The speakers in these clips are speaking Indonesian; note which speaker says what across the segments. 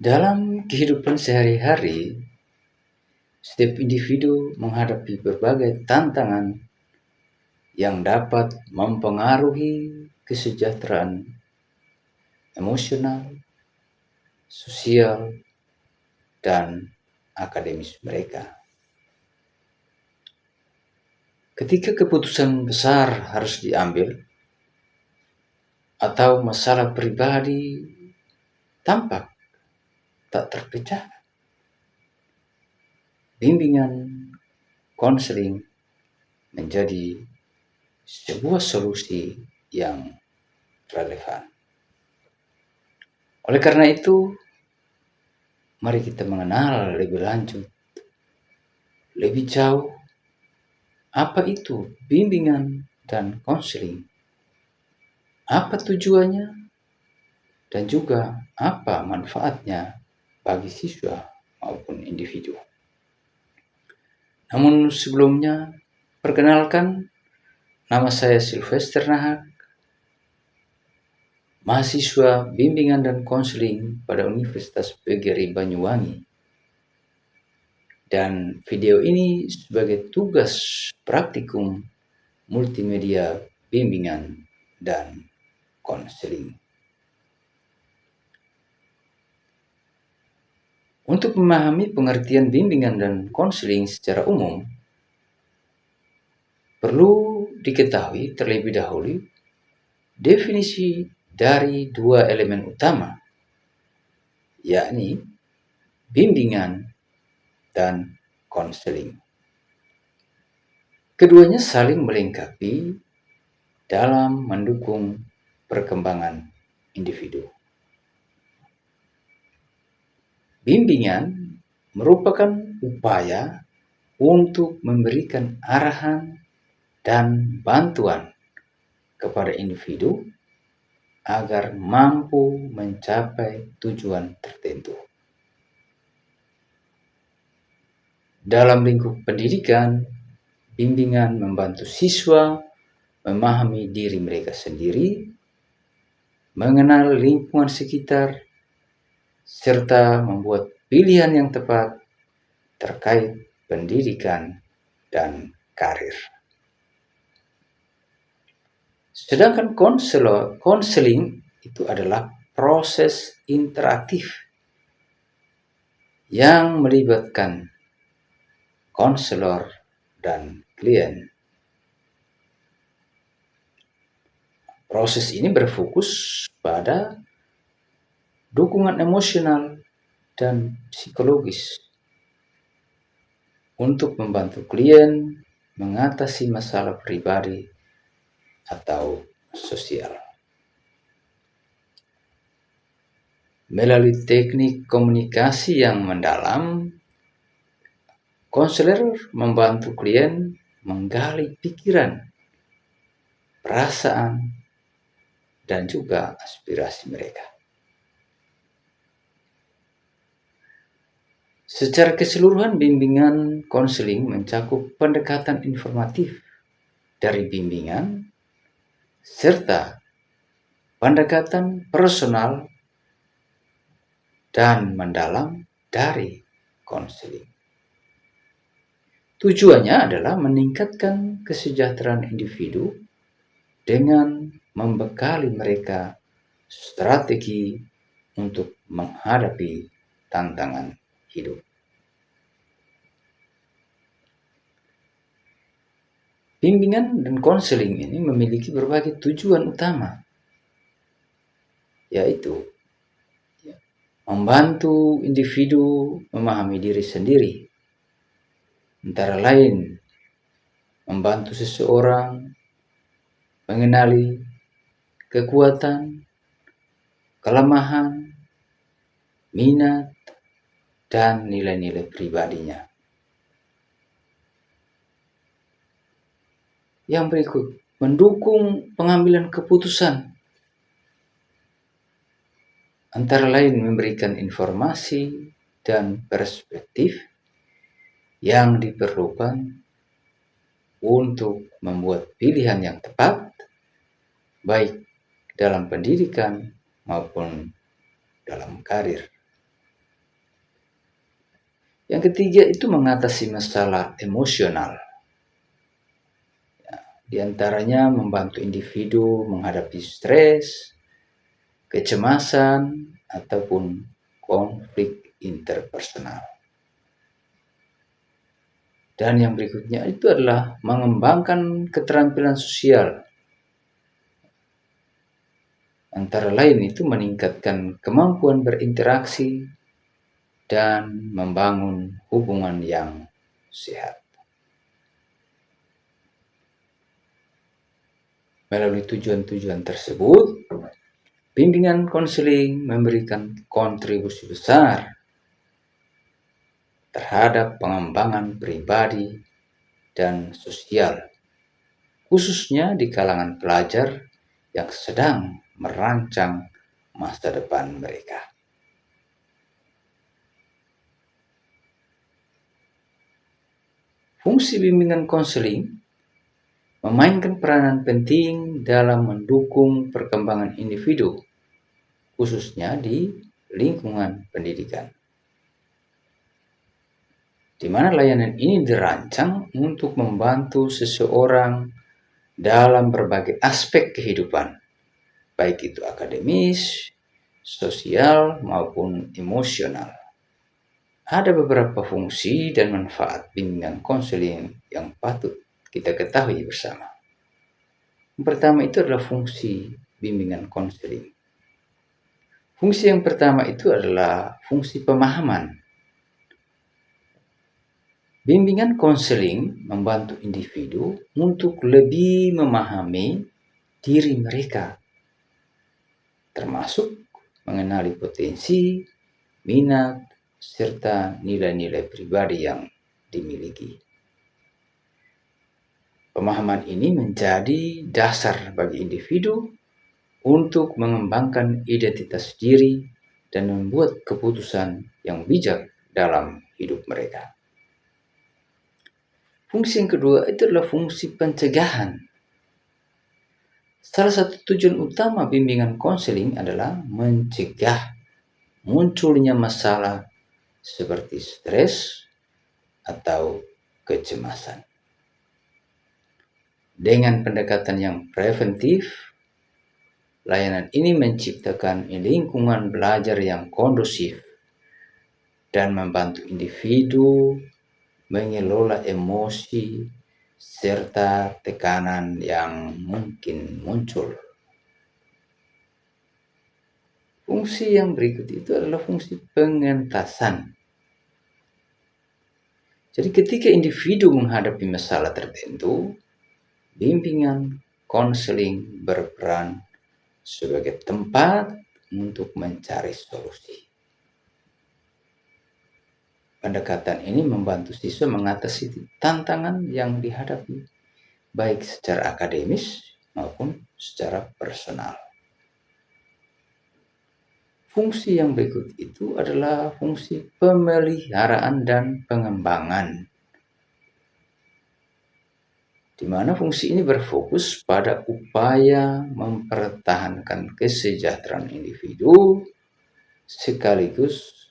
Speaker 1: Dalam kehidupan sehari-hari, setiap individu menghadapi berbagai tantangan yang dapat mempengaruhi kesejahteraan emosional, sosial, dan akademis mereka. Ketika keputusan besar harus diambil atau masalah pribadi tampak tak terpecahkan, bimbingan konseling menjadi sebuah solusi yang relevan. Oleh karena itu, mari kita mengenal lebih lanjut, lebih jauh, apa itu bimbingan dan konseling, apa tujuannya, dan juga apa manfaatnya bagi siswa maupun individu. Namun sebelumnya, perkenalkan, nama saya Sylvester Nahak, mahasiswa bimbingan dan konseling pada Universitas PGRI Banyuwangi. Dan video ini sebagai tugas praktikum multimedia bimbingan dan konseling. Untuk memahami pengertian bimbingan dan konseling secara umum, perlu diketahui terlebih dahulu definisi dari dua elemen utama, yakni bimbingan dan konseling. Keduanya saling melengkapi dalam mendukung perkembangan individu. Bimbingan merupakan upaya untuk memberikan arahan dan bantuan kepada individu agar mampu mencapai tujuan tertentu. Dalam lingkup pendidikan, bimbingan membantu siswa memahami diri mereka sendiri, mengenal lingkungan sekitar, serta membuat pilihan yang tepat terkait pendidikan dan karir. Sedangkan konseling itu adalah proses interaktif yang melibatkan konselor dan klien. Proses ini berfokus pada dukungan emosional dan psikologis untuk membantu klien mengatasi masalah pribadi atau sosial. Melalui teknik komunikasi yang mendalam, konselor membantu klien menggali pikiran, perasaan, dan juga aspirasi mereka. Secara keseluruhan, bimbingan konseling mencakup pendekatan informatif dari bimbingan serta pendekatan personal dan mendalam dari konseling. Tujuannya adalah meningkatkan kesejahteraan individu dengan membekali mereka strategi untuk menghadapi tantangan hidup. Bimbingan dan konseling ini memiliki berbagai tujuan utama, yaitu membantu individu memahami diri sendiri, antara lain membantu seseorang mengenali kekuatan, kelemahan, minat, dan nilai-nilai pribadinya. Yang berikut, mendukung pengambilan keputusan, antara lain memberikan informasi dan perspektif yang diperlukan untuk membuat pilihan yang tepat, baik dalam pendidikan maupun dalam karir. Yang ketiga itu mengatasi masalah emosional. Di antaranya membantu individu menghadapi stres, kecemasan, ataupun konflik interpersonal. Dan yang berikutnya itu adalah mengembangkan keterampilan sosial. Antara lain itu meningkatkan kemampuan berinteraksi dan membangun hubungan yang sehat. Melalui tujuan-tujuan tersebut, bimbingan konseling memberikan kontribusi besar terhadap pengembangan pribadi dan sosial, khususnya di kalangan pelajar yang sedang merancang masa depan mereka. Fungsi bimbingan konseling memainkan peranan penting dalam mendukung perkembangan individu, khususnya di lingkungan pendidikan, di mana layanan ini dirancang untuk membantu seseorang dalam berbagai aspek kehidupan, baik itu akademis, sosial, maupun emosional. Ada beberapa fungsi dan manfaat bimbingan konseling yang patut kita ketahui bersama. Yang pertama itu adalah fungsi bimbingan konseling. Fungsi yang pertama itu adalah fungsi pemahaman. Bimbingan konseling membantu individu untuk lebih memahami diri mereka, termasuk mengenali potensi, minat, serta nilai-nilai pribadi yang dimiliki. Pemahaman ini menjadi dasar bagi individu untuk mengembangkan identitas diri dan membuat keputusan yang bijak dalam hidup mereka. Fungsi yang kedua itu adalah fungsi pencegahan. Salah satu tujuan utama bimbingan konseling adalah mencegah munculnya masalah seperti stres atau kecemasan. Dengan pendekatan yang preventif, layanan ini menciptakan lingkungan belajar yang kondusif dan membantu individu mengelola emosi serta tekanan yang mungkin muncul. Fungsi yang berikut itu adalah fungsi pengentasan. Jadi ketika individu menghadapi masalah tertentu, bimbingan konseling berperan sebagai tempat untuk mencari solusi. Pendekatan ini membantu siswa mengatasi tantangan yang dihadapi, baik secara akademis maupun secara personal. Fungsi yang berikut itu adalah fungsi pemeliharaan dan pengembangan, di mana fungsi ini berfokus pada upaya mempertahankan kesejahteraan individu sekaligus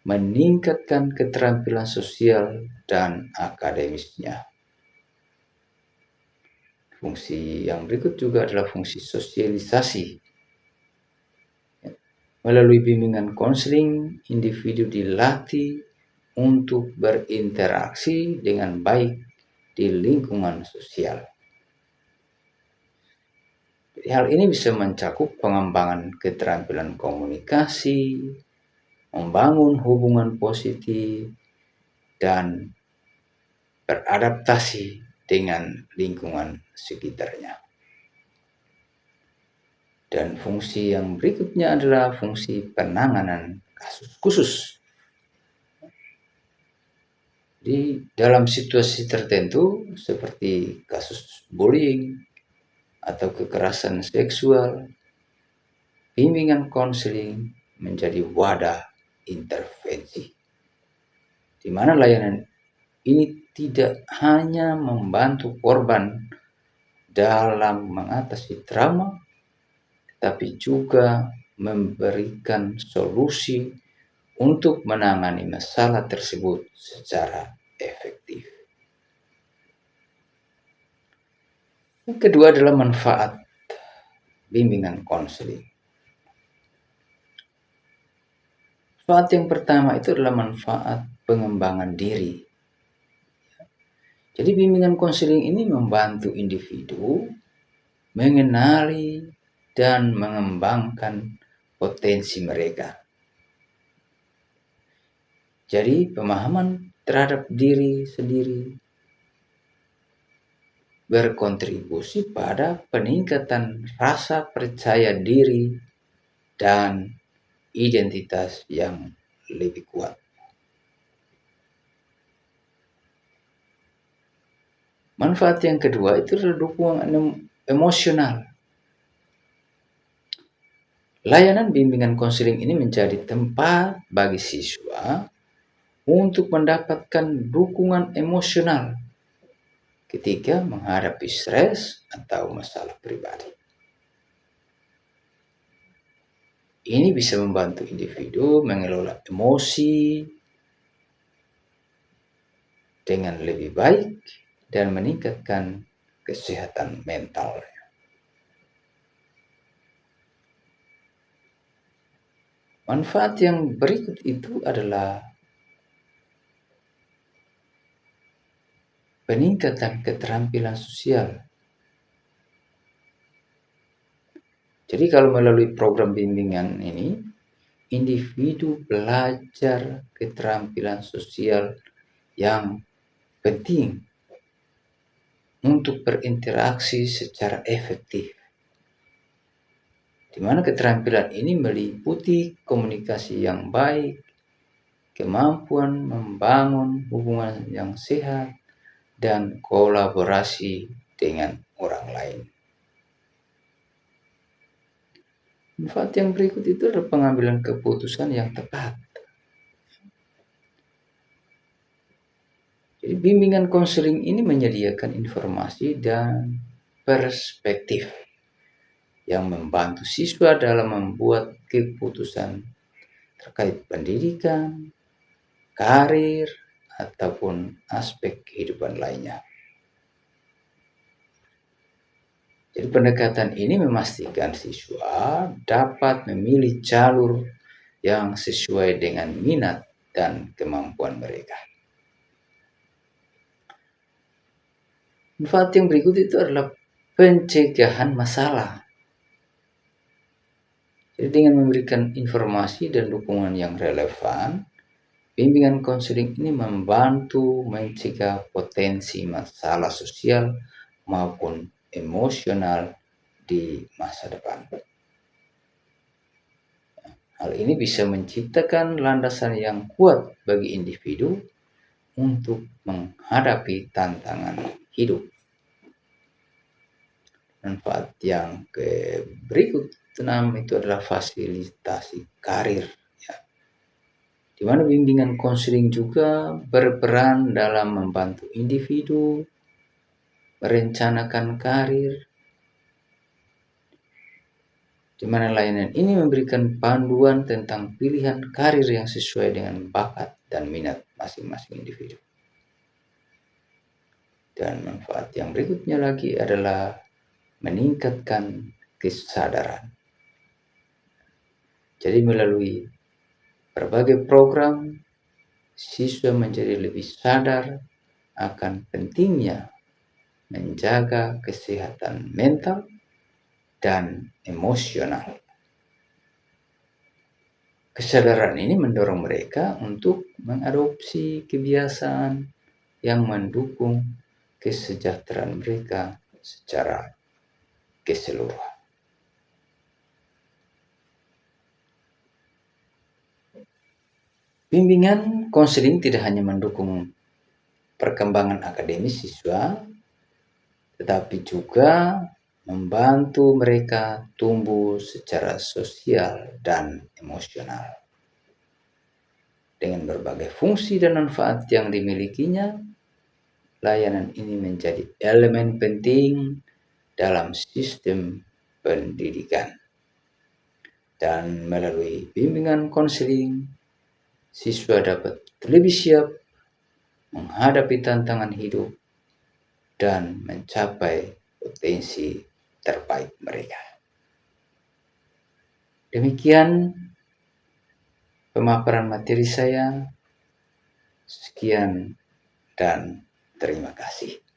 Speaker 1: meningkatkan keterampilan sosial dan akademisnya. Fungsi yang berikut juga adalah fungsi sosialisasi. Melalui bimbingan konseling, individu dilatih untuk berinteraksi dengan baik di lingkungan sosial. Hal ini bisa mencakup pengembangan keterampilan komunikasi, membangun hubungan positif, dan beradaptasi dengan lingkungan sekitarnya. Dan fungsi yang berikutnya adalah fungsi penanganan kasus khusus. Di dalam situasi tertentu seperti kasus bullying atau kekerasan seksual, bimbingan konseling menjadi wadah intervensi, di mana layanan ini tidak hanya membantu korban dalam mengatasi trauma, tapi juga memberikan solusi untuk menangani masalah tersebut secara efektif. Yang kedua adalah manfaat bimbingan konseling. Manfaat yang pertama itu adalah manfaat pengembangan diri. Jadi bimbingan konseling ini membantu individu mengenali dan mengembangkan potensi mereka. Jadi pemahaman terhadap diri sendiri berkontribusi pada peningkatan rasa percaya diri dan identitas yang lebih kuat. Manfaat yang kedua itu adalah dukungan emosional. Layanan bimbingan konseling ini menjadi tempat bagi siswa untuk mendapatkan dukungan emosional ketika menghadapi stres atau masalah pribadi. Ini bisa membantu individu mengelola emosi dengan lebih baik dan meningkatkan kesehatan mental. Manfaat yang berikut itu adalah peningkatan keterampilan sosial. Jadi kalau melalui program bimbingan ini, individu belajar keterampilan sosial yang penting untuk berinteraksi secara efektif. Di mana keterampilan ini meliputi komunikasi yang baik, kemampuan membangun hubungan yang sehat, dan kolaborasi dengan orang lain. Manfaat yang berikut itu adalah pengambilan keputusan yang tepat. Jadi bimbingan konseling ini menyediakan informasi dan perspektif yang membantu siswa dalam membuat keputusan terkait pendidikan, karir, ataupun aspek kehidupan lainnya. Jadi pendekatan ini memastikan siswa dapat memilih jalur yang sesuai dengan minat dan kemampuan mereka. Manfaat yang berikut itu adalah pencegahan masalah. Jadi dengan memberikan informasi dan dukungan yang relevan, bimbingan konseling ini membantu mencegah potensi masalah sosial maupun emosional di masa depan. Hal ini bisa menciptakan landasan yang kuat bagi individu untuk menghadapi tantangan hidup. Manfaat yang berikut 6 itu adalah fasilitasi karir. Di mana bimbingan konseling juga berperan dalam membantu individu merencanakan karir, di mana layanan ini memberikan panduan tentang pilihan karir yang sesuai dengan bakat dan minat masing-masing individu. Dan manfaat yang berikutnya lagi adalah meningkatkan kesadaran. Jadi melalui berbagai program, siswa menjadi lebih sadar akan pentingnya menjaga kesehatan mental dan emosional. Kesadaran ini mendorong mereka untuk mengadopsi kebiasaan yang mendukung kesejahteraan mereka secara keseluruhan. Bimbingan konseling tidak hanya mendukung perkembangan akademis siswa, tetapi juga membantu mereka tumbuh secara sosial dan emosional. Dengan berbagai fungsi dan manfaat yang dimilikinya, layanan ini menjadi elemen penting dalam sistem pendidikan. Dan melalui bimbingan konseling, siswa dapat lebih siap menghadapi tantangan hidup dan mencapai potensi terbaik mereka. Demikian pemaparan materi saya. Sekian dan terima kasih.